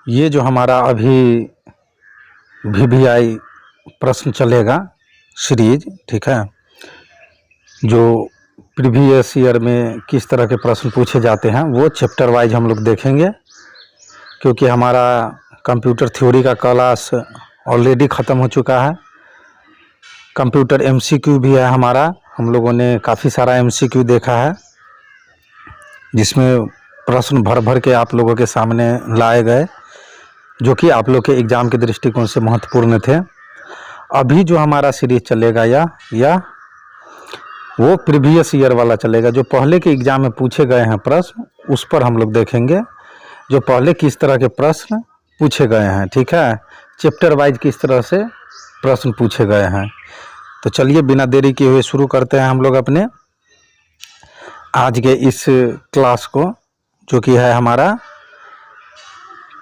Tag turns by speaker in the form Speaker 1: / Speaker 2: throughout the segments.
Speaker 1: ये जो हमारा अभी VVI प्रश्न चलेगा सीरीज, ठीक है, जो प्रीवियस ईयर में किस तरह के प्रश्न पूछे जाते हैं वो चैप्टर वाइज हम लोग देखेंगे, क्योंकि हमारा कंप्यूटर थ्योरी का क्लास ऑलरेडी ख़त्म हो चुका है। कंप्यूटर MCQ भी है हमारा, हम लोगों ने काफ़ी सारा MCQ देखा है जिसमें प्रश्न भर भर के आप लोगों के सामने लाए गए, जो कि आप लोग के एग्ज़ाम के दृष्टिकोण से महत्वपूर्ण थे। अभी जो हमारा सीरीज चलेगा या वो प्रीवियस ईयर वाला चलेगा, जो पहले के एग्ज़ाम में पूछे गए हैं प्रश्न, उस पर हम लोग देखेंगे जो पहले किस तरह के प्रश्न पूछे गए हैं, ठीक है, चैप्टर वाइज किस तरह से प्रश्न पूछे गए हैं। तो चलिए बिना देरी किए हुए शुरू करते हैं हम लोग अपने आज के इस क्लास को, जो कि है हमारा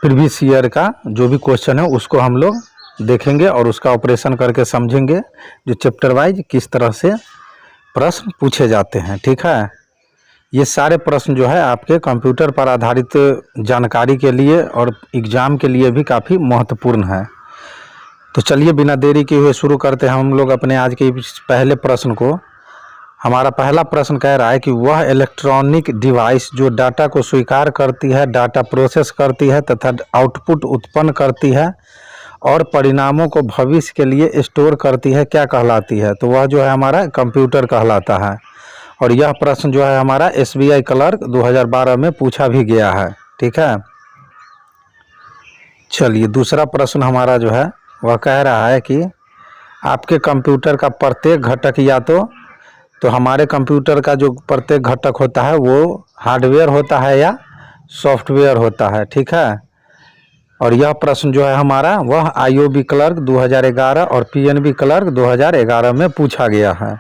Speaker 1: प्रीवियस ईयर का जो भी क्वेश्चन है उसको हम लोग देखेंगे और उसका ऑपरेशन करके समझेंगे जो चैप्टर वाइज किस तरह से प्रश्न पूछे जाते हैं, ठीक है। ये सारे प्रश्न जो है आपके कंप्यूटर पर आधारित जानकारी के लिए और एग्ज़ाम के लिए भी काफ़ी महत्वपूर्ण है। तो चलिए बिना देरी किए हुए शुरू करते हैं हम लोग अपने आज के पहले प्रश्न को। हमारा पहला प्रश्न कह रहा है कि वह इलेक्ट्रॉनिक डिवाइस जो डाटा को स्वीकार करती है, डाटा प्रोसेस करती है तथा आउटपुट उत्पन्न करती है और परिणामों को भविष्य के लिए स्टोर करती है, क्या कहलाती है? तो वह जो है हमारा कंप्यूटर कहलाता है। और यह प्रश्न जो है हमारा SBI क्लर्क 2012 में पूछा भी गया है, ठीक है। चलिए दूसरा प्रश्न हमारा जो है वह कह रहा है कि आपके कंप्यूटर का प्रत्येक घटक या तो हमारे कंप्यूटर का जो प्रत्येक घटक होता है वो हार्डवेयर होता है या सॉफ्टवेयर होता है, ठीक है। और यह प्रश्न जो है हमारा वह IOB क्लर्क 2011 और PNB क्लर्क 2011 में पूछा गया है।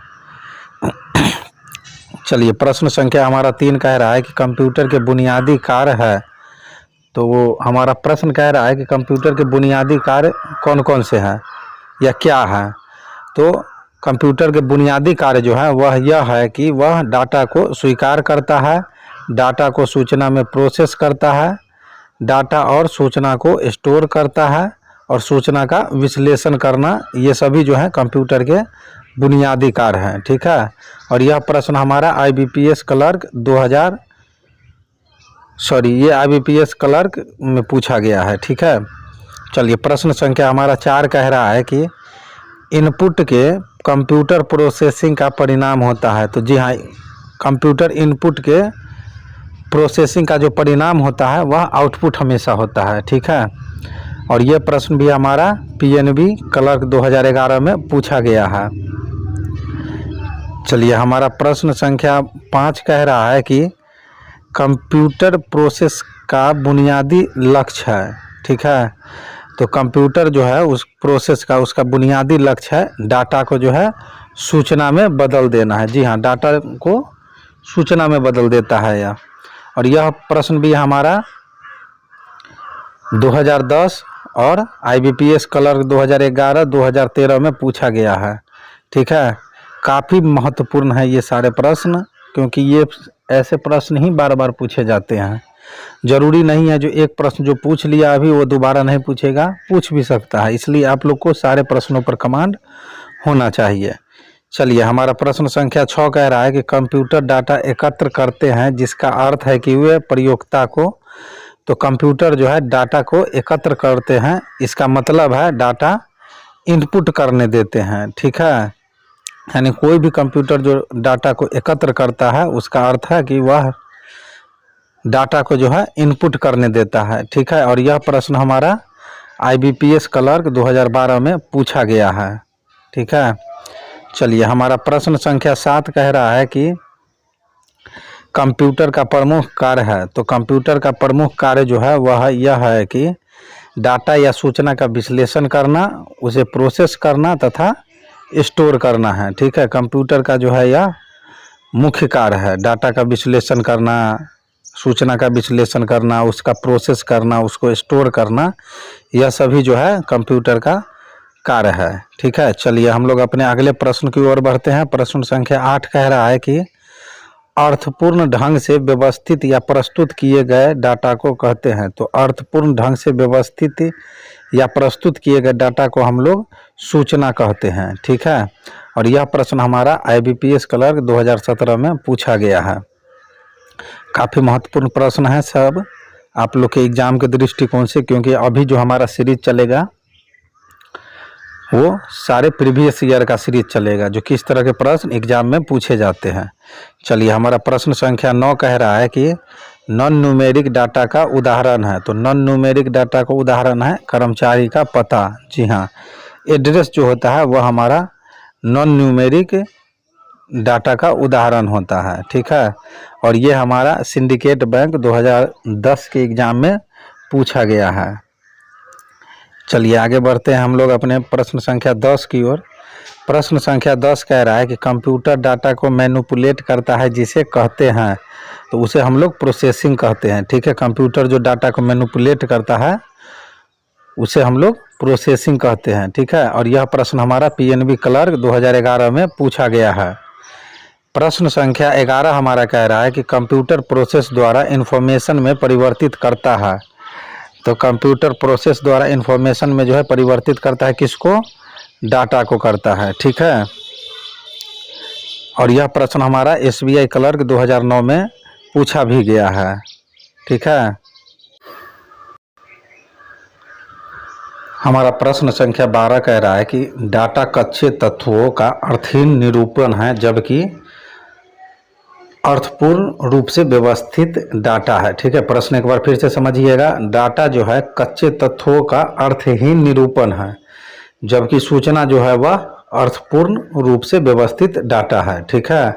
Speaker 1: चलिए प्रश्न संख्या हमारा 3 कह रहा है कि कंप्यूटर के बुनियादी कार्य है। तो वो हमारा प्रश्न कह रहा है कि कंप्यूटर के बुनियादी कार्य कौन कौन से हैं या क्या है? तो कंप्यूटर के बुनियादी कार्य जो है वह यह है कि वह डाटा को स्वीकार करता है, डाटा को सूचना में प्रोसेस करता है, डाटा और सूचना को स्टोर करता है और सूचना का विश्लेषण करना, ये सभी जो है कंप्यूटर के बुनियादी कार्य हैं, ठीक है। और यह प्रश्न हमारा IBPS क्लर्क 2000 ये IBPS क्लर्क में पूछा गया है, ठीक है। चलिए प्रश्न संख्या हमारा 4 कह रहा है कि इनपुट के कंप्यूटर प्रोसेसिंग का परिणाम होता है। तो जी हाँ, कंप्यूटर इनपुट के प्रोसेसिंग का जो परिणाम होता है वह आउटपुट हमेशा होता है, ठीक है। और ये प्रश्न भी हमारा PNB क्लर्क 2011 में पूछा गया है। चलिए हमारा प्रश्न संख्या 5 कह रहा है कि कंप्यूटर प्रोसेस का बुनियादी लक्ष्य है, ठीक है। तो कंप्यूटर जो है उस प्रोसेस का उसका बुनियादी लक्ष्य है डाटा को जो है सूचना में बदल देना है। जी हाँ, डाटा को सूचना में बदल देता है यह। और यह प्रश्न भी हमारा 2010 और IBPS क्लर्क 2011, 2013 में पूछा गया है, ठीक है। काफ़ी महत्वपूर्ण है ये सारे प्रश्न, क्योंकि ये ऐसे प्रश्न ही बार बार पूछे जाते हैं। ज़रूरी नहीं है जो एक प्रश्न जो पूछ लिया अभी वो दोबारा नहीं पूछेगा, पूछ भी सकता है, इसलिए आप लोग को सारे प्रश्नों पर कमांड होना चाहिए। चलिए हमारा प्रश्न संख्या 6 कह रहा है कि कंप्यूटर डाटा एकत्र करते हैं, जिसका अर्थ है कि वे प्रयोक्ता को, तो कंप्यूटर जो है डाटा को एकत्र करते हैं, इसका मतलब है डाटा इनपुट करने देते हैं, ठीक है। यानी कोई भी कंप्यूटर जो डाटा को एकत्र करता है उसका अर्थ है कि वह डाटा को जो है इनपुट करने देता है, ठीक है। और यह प्रश्न हमारा IBPS क्लर्क 2012 में पूछा गया है, ठीक है। चलिए हमारा प्रश्न संख्या 7 कह रहा है कि कंप्यूटर का प्रमुख कार्य है। तो कंप्यूटर का प्रमुख कार्य जो है वह यह है कि डाटा या सूचना का विश्लेषण करना, उसे प्रोसेस करना तथा स्टोर करना है, ठीक है। कंप्यूटर का जो है यह मुख्य कार्य है, डाटा का विश्लेषण करना, सूचना का विश्लेषण करना, उसका प्रोसेस करना, उसको स्टोर करना, यह सभी जो है कंप्यूटर का कार्य है, ठीक है। चलिए हम लोग अपने अगले प्रश्न की ओर बढ़ते हैं। प्रश्न संख्या 8 कह रहा है कि अर्थपूर्ण ढंग से व्यवस्थित या प्रस्तुत किए गए डाटा को कहते हैं। तो अर्थपूर्ण ढंग से व्यवस्थित या प्रस्तुत किए गए डाटा को हम लोग सूचना कहते हैं। ठीक है, और यह प्रश्न हमारा IBPS क्लर्क 2017 में पूछा गया है। काफ़ी महत्वपूर्ण प्रश्न है सब आप लोग के एग्जाम के दृष्टिकोण से, क्योंकि अभी जो हमारा सीरीज चलेगा वो सारे प्रीवियस ईयर का सीरीज चलेगा, जो किस तरह के प्रश्न एग्जाम में पूछे जाते हैं। चलिए, हमारा प्रश्न संख्या 9 कह रहा है कि नॉन न्यूमेरिक डाटा का उदाहरण है। तो नॉन न्यूमेरिक डाटा का उदाहरण है कर्मचारी का पता। जी हाँ, एड्रेस जो होता है वह हमारा नॉन न्यूमेरिक डाटा का उदाहरण होता है। ठीक है, और ये हमारा सिंडिकेट बैंक 2010 के एग्ज़ाम में पूछा गया है। चलिए आगे बढ़ते हैं हम लोग अपने प्रश्न संख्या 10 की ओर। प्रश्न संख्या 10 कह रहा है कि कंप्यूटर डाटा को मैनिपुलेट करता है जिसे कहते हैं, तो उसे हम लोग प्रोसेसिंग कहते हैं। ठीक है, कंप्यूटर जो डाटा को मैनिपुलेट करता है उसे हम लोग प्रोसेसिंग कहते हैं। ठीक है, और यह प्रश्न हमारा PNB क्लर्क 2011 में पूछा गया है। प्रश्न संख्या 11 हमारा कह रहा है कि कंप्यूटर प्रोसेस द्वारा इन्फॉर्मेशन में परिवर्तित करता है। तो कंप्यूटर प्रोसेस द्वारा इन्फॉर्मेशन में जो है परिवर्तित करता है किसको? डाटा को करता है। ठीक है, और यह प्रश्न हमारा SBI क्लर्क 2009 में पूछा भी गया है। ठीक है, हमारा प्रश्न संख्या 12 कह रहा है कि डाटा कच्चे तत्वों का अर्थहीन निरूपण है, जबकि अर्थपूर्ण रूप से व्यवस्थित डाटा है। ठीक है, प्रश्न एक बार फिर से समझिएगा। डाटा जो है कच्चे तत्वों का अर्थहीन निरूपण है, जबकि सूचना जो है वह अर्थपूर्ण रूप से व्यवस्थित डाटा है। ठीक है,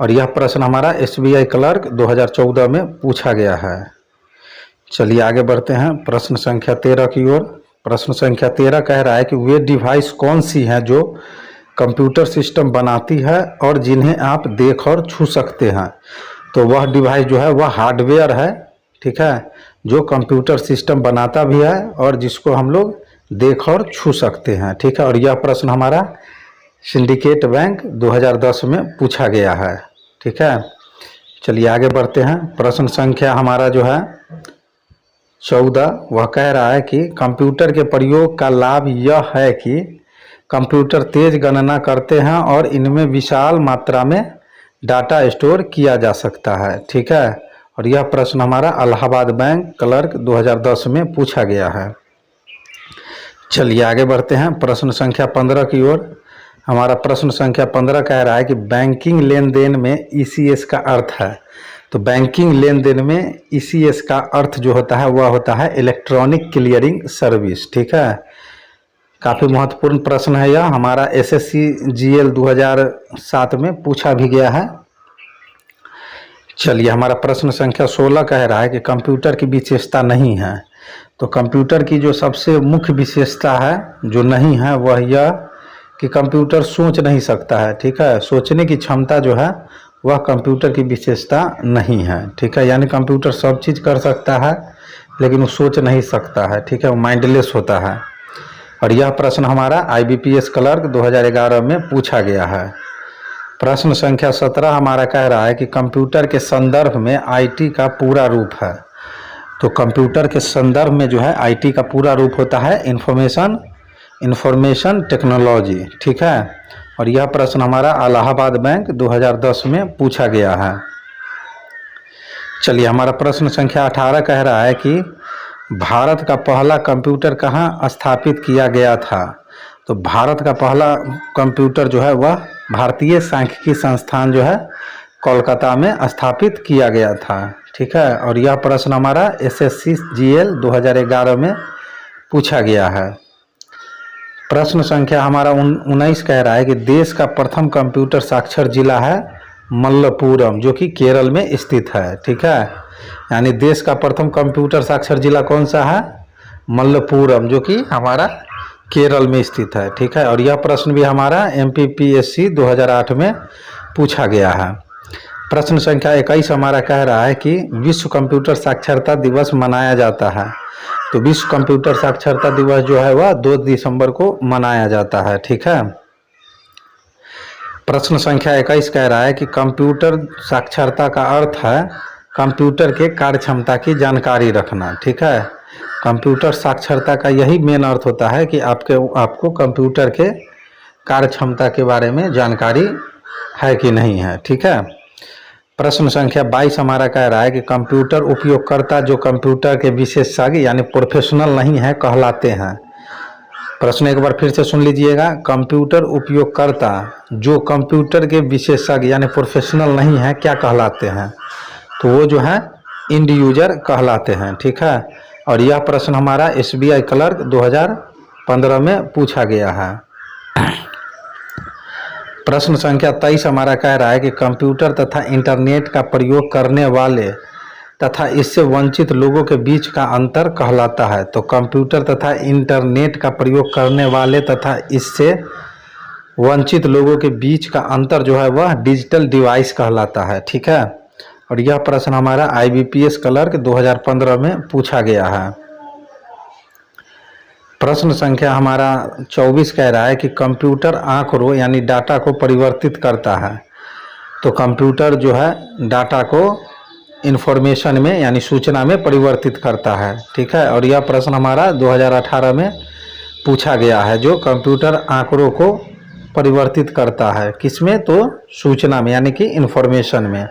Speaker 1: और यह प्रश्न हमारा SBI क्लर्क 2014 में पूछा गया है। चलिए आगे बढ़ते हैं प्रश्न संख्या 13 की ओर। प्रश्न संख्या 13 कह रहा है कि वे डिवाइस कौन सी हैं जो कंप्यूटर सिस्टम बनाती है और जिन्हें आप देख और छू सकते हैं। तो वह डिवाइस जो है वह हार्डवेयर है। ठीक है, जो कंप्यूटर सिस्टम बनाता भी है और जिसको हम लोग देख और छू सकते हैं। ठीक है, और यह प्रश्न हमारा सिंडिकेट बैंक 2010 में पूछा गया है। ठीक है, चलिए आगे बढ़ते हैं। प्रश्न संख्या हमारा जो है 14 वह कह रहा है कि कंप्यूटर के प्रयोग का लाभ यह है कि कंप्यूटर तेज गणना करते हैं और इनमें विशाल मात्रा में डाटा स्टोर किया जा सकता है। ठीक है, और यह प्रश्न हमारा इलाहाबाद बैंक क्लर्क 2010 में पूछा गया है। चलिए आगे बढ़ते हैं प्रश्न संख्या 15 की ओर। हमारा प्रश्न संख्या 15 कह रहा है कि बैंकिंग लेन देन में ECS का अर्थ है। तो बैंकिंग लेन देन में ECS का अर्थ जो होता है वह होता है इलेक्ट्रॉनिक क्लियरिंग सर्विस। ठीक है, काफ़ी महत्वपूर्ण प्रश्न है यह, हमारा SSC GL 2007 में पूछा भी गया है। चलिए हमारा प्रश्न संख्या 16 कह रहा है कि कंप्यूटर की विशेषता नहीं है। तो कंप्यूटर की जो सबसे मुख्य विशेषता है जो नहीं है वह यह कि कंप्यूटर सोच नहीं सकता है। ठीक है, सोचने की क्षमता जो है वह कंप्यूटर की विशेषता नहीं है। ठीक है, यानी कंप्यूटर सब चीज़ कर सकता है लेकिन वो सोच नहीं सकता है। ठीक है, वो माइंडलेस होता है। और यह प्रश्न हमारा IBPS क्लर्क 2011 में पूछा गया है। प्रश्न संख्या 17 हमारा कह रहा है कि कंप्यूटर के संदर्भ में IT का पूरा रूप है। तो कंप्यूटर के संदर्भ में जो है IT का पूरा रूप होता है इंफॉर्मेशन टेक्नोलॉजी। ठीक है, और यह प्रश्न हमारा इलाहाबाद बैंक 2010 में पूछा गया है। चलिए हमारा प्रश्न संख्या 18 कह रहा है कि भारत का पहला कंप्यूटर कहाँ स्थापित किया गया था। तो भारत का पहला कंप्यूटर जो है वह भारतीय सांख्यिकी संस्थान जो है कोलकाता में स्थापित किया गया था। ठीक है, और यह प्रश्न हमारा SSC GL 2011 में पूछा गया है। प्रश्न संख्या हमारा 19 कह रहा है कि देश का प्रथम कंप्यूटर साक्षर जिला है मल्लपुरम, जो कि केरल में स्थित है। ठीक है, यानी देश का प्रथम कंप्यूटर साक्षर जिला कौन सा है? मल्लपुरम, जो कि हमारा केरल में स्थित है। ठीक है, और यह प्रश्न भी हमारा MPPSC 2008 में पूछा गया है। प्रश्न संख्या 21 हमारा कह रहा है कि विश्व कंप्यूटर साक्षरता दिवस मनाया जाता है। तो विश्व कंप्यूटर साक्षरता दिवस जो है वह 2 दिसंबर को मनाया जाता है। ठीक है, प्रश्न संख्या 21 कह रहा है कि कंप्यूटर साक्षरता का अर्थ है कंप्यूटर के कार्य क्षमता की जानकारी रखना। ठीक है, कंप्यूटर साक्षरता का यही मेन अर्थ होता है कि आपको कंप्यूटर के कार्य क्षमता के बारे में जानकारी है कि नहीं है। ठीक है, प्रश्न संख्या 22 हमारा कह रहा है कि कंप्यूटर उपयोगकर्ता जो कंप्यूटर के विशेषज्ञ यानी प्रोफेशनल नहीं है कहलाते हैं। प्रश्न एक बार फिर से सुन लीजिएगा, कंप्यूटर उपयोगकर्ता जो कंप्यूटर के विशेषज्ञ यानी प्रोफेशनल नहीं है क्या कहलाते हैं? तो वो जो है इंड यूजर कहलाते हैं। ठीक है, और यह प्रश्न हमारा SBI क्लर्क 2015 में पूछा गया है। प्रश्न संख्या 23 हमारा कह रहा है कि कंप्यूटर तथा इंटरनेट का प्रयोग करने वाले तथा इससे वंचित लोगों के बीच का अंतर कहलाता है। तो कंप्यूटर तथा इंटरनेट का प्रयोग करने वाले तथा इससे वंचित लोगों के बीच का अंतर जो है वह डिजिटल डिवाइस कहलाता है। ठीक है, और यह प्रश्न हमारा IBPS क्लर्क 2015 में पूछा गया है। प्रश्न संख्या हमारा 24 कह रहा है कि कंप्यूटर आंकड़ों यानी डाटा को परिवर्तित करता है। तो कंप्यूटर जो है डाटा को इंफॉर्मेशन में यानी सूचना में परिवर्तित करता है। ठीक है, और यह प्रश्न हमारा 2018 में पूछा गया है, जो कंप्यूटर आंकड़ों को परिवर्तित करता है किसमें? तो सूचना में यानी कि इंफॉर्मेशन में।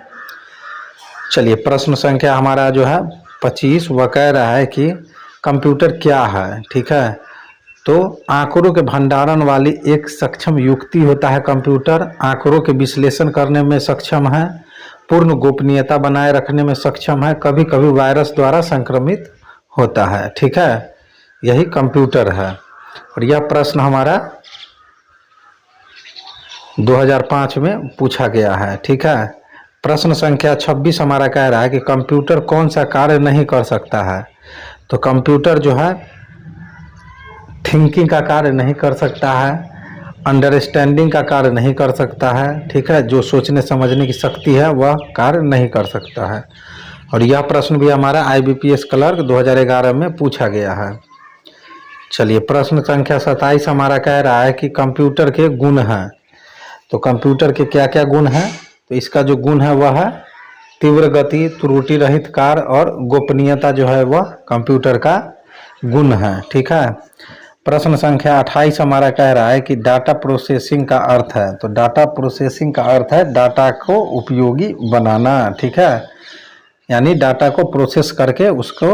Speaker 1: चलिए, प्रश्न संख्या हमारा जो है 25 वह कह रहा है कि कंप्यूटर क्या है? ठीक है, तो आंकड़ों के भंडारण वाली एक सक्षम युक्ति होता है कंप्यूटर, आंकड़ों के विश्लेषण करने में सक्षम है, पूर्ण गोपनीयता बनाए रखने में सक्षम है, कभी कभी वायरस द्वारा संक्रमित होता है। ठीक है, यही कंप्यूटर है। और यह प्रश्न हमारा 2005 में पूछा गया है। ठीक है, प्रश्न संख्या 26 हमारा कह रहा है कि कंप्यूटर कौन सा कार्य नहीं कर सकता है? तो कंप्यूटर जो है थिंकिंग का कार्य नहीं कर सकता है, अंडरस्टैंडिंग का कार्य नहीं कर सकता है। ठीक है, जो सोचने समझने की शक्ति है वह कार्य नहीं कर सकता है। और यह प्रश्न भी हमारा IBPS क्लर्क 2011 में पूछा गया है। चलिए, प्रश्न संख्या 27 हमारा कह रहा है कि कंप्यूटर के गुण हैं। तो कंप्यूटर के क्या क्या गुण हैं? तो इसका जो गुण है वह है तीव्र गति, त्रुटि रहित कार्य और गोपनीयता जो है वह कंप्यूटर का गुण है। ठीक है, प्रश्न संख्या 28 हमारा कह रहा है कि डाटा प्रोसेसिंग का अर्थ है। तो डाटा प्रोसेसिंग का अर्थ है डाटा को उपयोगी बनाना। ठीक है, यानी डाटा को प्रोसेस करके उसको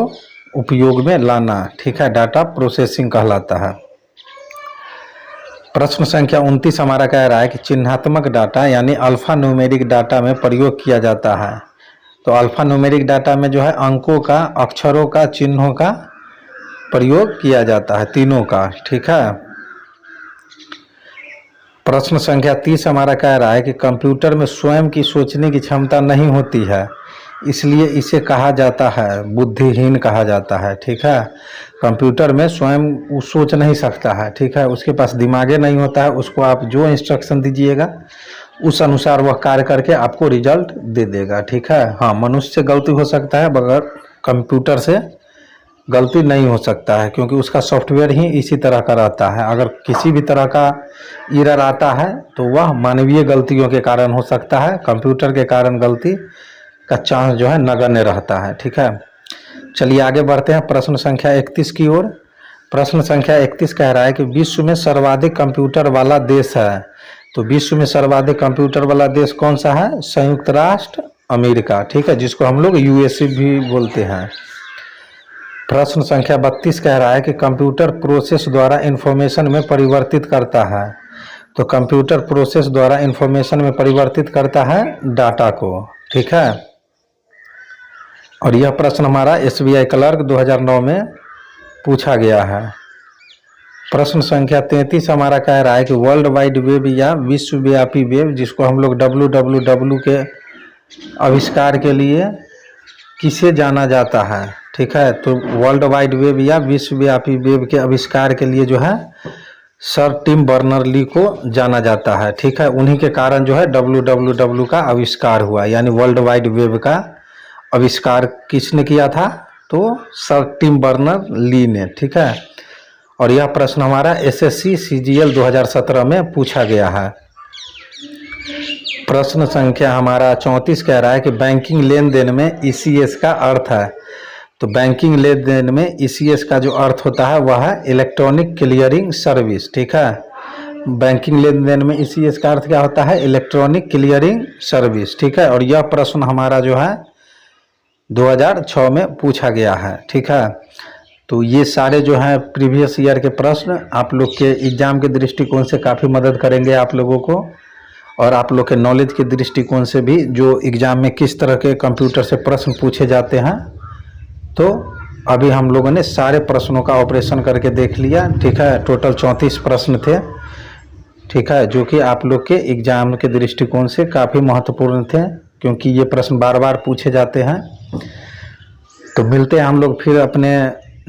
Speaker 1: उपयोग में लाना। ठीक है, डाटा प्रोसेसिंग कहलाता है। प्रश्न संख्या 29 हमारा कह रहा है कि चिन्हात्मक डाटा यानी अल्फा न्यूमेरिक डाटा में प्रयोग किया जाता है। तो अल्फा न्यूमेरिक डाटा में जो है अंकों का, अक्षरों का, चिन्हों का प्रयोग किया जाता है, तीनों का। ठीक है, प्रश्न संख्या 30 हमारा कह रहा है कि कंप्यूटर में स्वयं की सोचने की क्षमता नहीं होती है, इसलिए इसे कहा जाता है बुद्धिहीन कहा जाता है। ठीक है, कंप्यूटर में स्वयं वो सोच नहीं सकता है। ठीक है, उसके पास दिमागे नहीं होता है, उसको आप जो इंस्ट्रक्शन दीजिएगा उस अनुसार वह कार्य करके आपको रिजल्ट दे देगा। ठीक है, हाँ, मनुष्य से गलती हो सकता है मगर कंप्यूटर से गलती नहीं हो सकता है, क्योंकि उसका सॉफ्टवेयर ही इसी तरह का रहता है। अगर किसी भी तरह का एरर आता है तो वह मानवीय गलतियों के कारण हो सकता है, कंप्यूटर के कारण गलती का चांस जो है नगण्य रहता है। ठीक है, चलिए आगे बढ़ते हैं प्रश्न संख्या 31 की ओर। प्रश्न संख्या 31 कह रहा है कि विश्व में सर्वाधिक कंप्यूटर वाला देश है। तो विश्व में सर्वाधिक कंप्यूटर वाला देश कौन सा है? संयुक्त राष्ट्र अमेरिका। ठीक है, जिसको हम लोग USA भी बोलते हैं। प्रश्न संख्या 32 कह रहा है कि कंप्यूटर प्रोसेस द्वारा इंफॉर्मेशन में परिवर्तित करता है। तो कंप्यूटर प्रोसेस द्वारा इंफॉर्मेशन में परिवर्तित करता है डाटा को। ठीक है, और यह प्रश्न हमारा SBI क्लर्क 2009 में पूछा गया है। प्रश्न संख्या 33 हमारा कह रहा है कि वर्ल्ड वाइड वेब या विश्वव्यापी वेब, जिसको हम लोग WWW के आविष्कार के लिए किसे जाना जाता है? ठीक है, तो वर्ल्ड वाइड वेब या विश्वव्यापी वेब के आविष्कार के लिए जो है सर टिम बर्नर-ली को जाना जाता है। ठीक है, उन्हीं के कारण जो है WWW का आविष्कार हुआ, यानी वर्ल्ड वाइड वेब का आविष्कार किसने किया था? तो सर टिम बर्नर-ली ने। ठीक है, और यह प्रश्न हमारा SSC CGL 2017 में पूछा गया है। प्रश्न संख्या हमारा 34 कह रहा है कि बैंकिंग लेन देन में ईसीएस का अर्थ है। तो बैंकिंग लेन देन में ईसीएस का जो अर्थ होता है वह है इलेक्ट्रॉनिक क्लियरिंग सर्विस। ठीक है, बैंकिंग लेन देन में ईसीएस का अर्थ क्या होता है? Electronic clearing service. ठीक है, और यह प्रश्न हमारा जो है 2006 में पूछा गया है। ठीक है, तो ये सारे जो हैं प्रीवियस ईयर के प्रश्न आप लोग के एग्ज़ाम के दृष्टिकोण से काफ़ी मदद करेंगे आप लोगों को, और आप लोग के नॉलेज के दृष्टिकोण से भी जो एग्ज़ाम में किस तरह के कंप्यूटर से प्रश्न पूछे जाते हैं। तो अभी हम लोगों ने सारे प्रश्नों का ऑपरेशन करके देख लिया। ठीक है, टोटल 34 प्रश्न थे। ठीक है, जो कि आप लोग के एग्ज़ाम के दृष्टिकोण से काफ़ी महत्वपूर्ण थे, क्योंकि ये प्रश्न बार बार पूछे जाते हैं। तो मिलते हैं हम लोग फिर अपने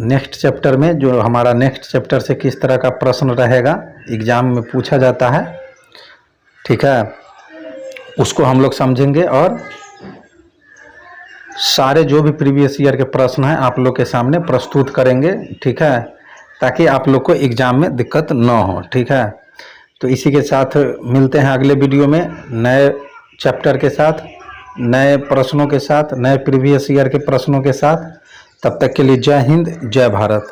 Speaker 1: नेक्स्ट चैप्टर में, जो हमारा नेक्स्ट चैप्टर से किस तरह का प्रश्न रहेगा एग्ज़ाम में पूछा जाता है। ठीक है, उसको हम लोग समझेंगे और सारे जो भी प्रीवियस ईयर के प्रश्न हैं आप लोग के सामने प्रस्तुत करेंगे। ठीक है, ताकि आप लोग को एग्ज़ाम में दिक्कत ना हो। ठीक है, तो इसी के साथ मिलते हैं अगले वीडियो में नए चैप्टर के साथ, नए प्रश्नों के साथ, नए प्रीवियस ईयर के प्रश्नों के साथ। तब तक के लिए जय हिंद, जय भारत।